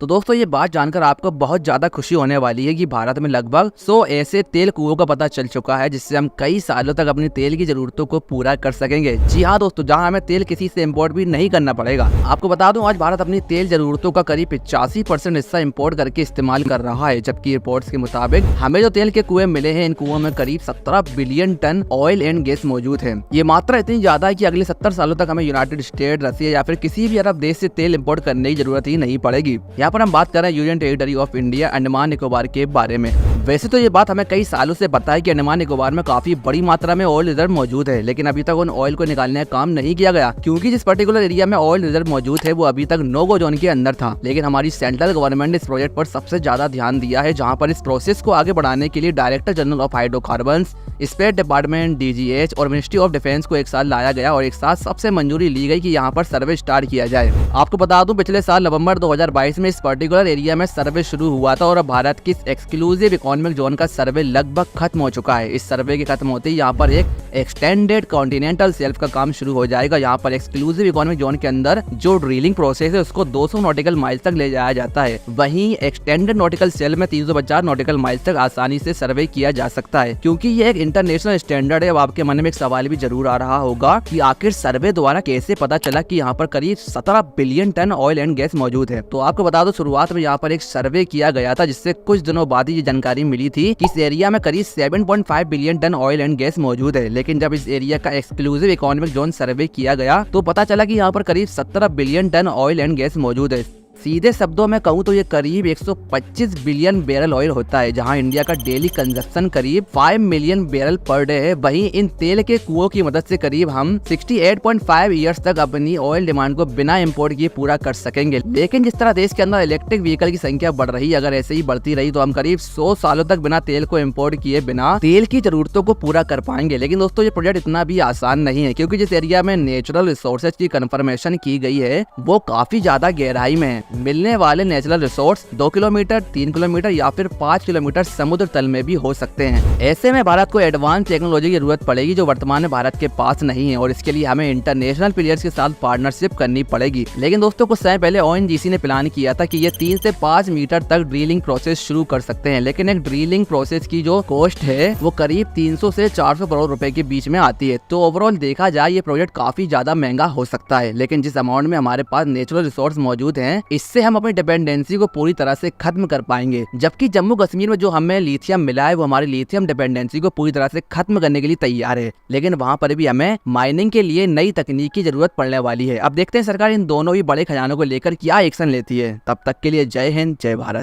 तो दोस्तों ये बात जानकर आपको बहुत ज्यादा खुशी होने वाली है कि भारत में लगभग 100 ऐसे तेल कुओं का पता चल चुका है जिससे हम कई सालों तक अपनी तेल की जरूरतों को पूरा कर सकेंगे। जी हाँ दोस्तों, जहाँ हमें तेल किसी से इम्पोर्ट भी नहीं करना पड़ेगा। आपको बता दूं आज भारत अपनी तेल जरूरतों का करीब 85% हिस्सा इम्पोर्ट करके इस्तेमाल कर रहा है, जबकि रिपोर्ट्स के मुताबिक हमें जो तेल के कुएं मिले हैं इन कुओं में करीब 17 billion ton oil and gas मौजूद है। ये मात्रा इतनी ज्यादा है कि अगले 70 सालों तक हमें यूनाइटेड स्टेट, रसिया या फिर किसी भी अरब देश से तेल इम्पोर्ट करने की जरूरत ही नहीं पड़ेगी। यहाँ पर हम बात कर रहे हैं union territory of India Andaman Nicobar के बारे में। वैसे तो ये बात हमें कई सालों से पता है कि अंडमान निकोबार में काफी बड़ी मात्रा में ऑयल रिजर्व मौजूद है, लेकिन अभी तक उन ऑयल को निकालने का काम नहीं किया गया क्योंकि जिस पर्टिकुलर एरिया में ऑयल रिजर्व मौजूद है वो अभी तक नो गो जोन के अंदर था। लेकिन हमारी सेंट्रल गवर्नमेंट ने इस प्रोजेक्ट पर सबसे ज्यादा ध्यान दिया है, जहाँ पर इस प्रोसेस को आगे बढ़ाने के लिए director general of hydrocarbons, space department, DGH और मिनिस्ट्री ऑफ डिफेंस को एक साथ लाया गया और एक साथ सबसे मंजूरी ली गई कि यहाँ पर सर्वे स्टार्ट किया जाए। आपको बता दूं पिछले साल नवंबर 2022 में इस पर्टिकुलर एरिया में सर्वे शुरू हुआ था और अब भारत की एक्सक्लूसिव इकोनॉमिक जोन का सर्वे लगभग खत्म हो चुका है। इस सर्वे के खत्म होते ही यहाँ पर एक एक्सटेंडेड कॉन्टिनेंटल शेल्फ का काम शुरू हो जाएगा। यहाँ पर एक्सक्लूसिव इकोनॉमिक जोन के अंदर जो ड्रिलिंग प्रोसेस है उसको 200 नॉटिकल माइल तक ले जाया जाता है। वहीं एक्सटेंडेड नॉटिकल शेल्फ में 350 नॉटिकल माइल तक आसानी से सर्वे किया जा सकता है। क्योंकि ये एक इंटरनेशनल स्टैंडर्ड है, अब आपके मन में एक सवाल भी जरूर आ रहा होगा कि आखिर सर्वे द्वारा कैसे पता चला कि यहाँ पर करीब 17 billion ton oil and gas मौजूद है। तो आपको बता दो शुरुआत में यहाँ पर एक सर्वे किया गया था जिससे कुछ दिनों बाद ही ये जानकारी मिली थी कि इस एरिया में करीब 7.5 billion ton oil and gas मौजूद है। लेकिन जब इस एरिया का एक्सक्लूसिव इकोनॉमिक जोन सर्वे किया गया तो पता चला कि यहाँ पर करीब 17 billion ton oil and gas मौजूद है। सीधे शब्दों में कहूँ तो ये करीब 125 बिलियन बैरल ऑयल होता है, जहां इंडिया का डेली कंजप्शन करीब 5 मिलियन बैरल पर डे है। वहीं इन तेल के कुओं की मदद से करीब हम 68.5 ईयर्स तक अपनी ऑयल डिमांड को बिना इंपोर्ट किए पूरा कर सकेंगे। लेकिन जिस तरह देश के अंदर इलेक्ट्रिक व्हीकल की संख्या बढ़ रही है, अगर ऐसे ही बढ़ती रही तो हम करीब 100 सालों तक बिना तेल को इम्पोर्ट किए बिना तेल की जरूरतों को पूरा कर पाएंगे। लेकिन दोस्तों ये प्रोजेक्ट इतना भी आसान नहीं है, क्योंकि जिस एरिया में नेचुरल रिसोर्सेज की कंफर्मेशन की गई है वो काफी ज्यादा गहराई में है। मिलने वाले नेचुरल रिसोर्स 2 किलोमीटर, 3 किलोमीटर या फिर 5 किलोमीटर समुद्र तल में भी हो सकते हैं। ऐसे में भारत को एडवांस टेक्नोलॉजी की जरूरत पड़ेगी जो वर्तमान में भारत के पास नहीं है और इसके लिए हमें इंटरनेशनल प्लेयर्स के साथ पार्टनरशिप करनी पड़ेगी। लेकिन दोस्तों कुछ समय पहले ONGC ने प्लान किया था कि ये 3 से 5 मीटर तक ड्रिलिंग प्रोसेस शुरू कर सकते हैं, लेकिन एक ड्रिलिंग प्रोसेस की जो कॉस्ट है वो करीब 300 से 400 करोड़ रुपए के बीच में आती है। तो ओवरऑल देखा जाए ये प्रोजेक्ट काफी ज्यादा महंगा हो सकता है, लेकिन जिस अमाउंट में हमारे पास नेचुरल रिसोर्स मौजूद हैं इससे हम अपनी डिपेंडेंसी को पूरी तरह से खत्म कर पाएंगे। जबकि जम्मू कश्मीर में जो हमें लिथियम मिला है वो हमारी लिथियम डिपेंडेंसी को पूरी तरह से खत्म करने के लिए तैयार है, लेकिन वहां पर भी हमें माइनिंग के लिए नई तकनीक की जरूरत पड़ने वाली है। अब देखते हैं सरकार इन दोनों ही बड़े खजानों को लेकर क्या एक्शन लेती है। तब तक के लिए जय हिंद, जय भारत।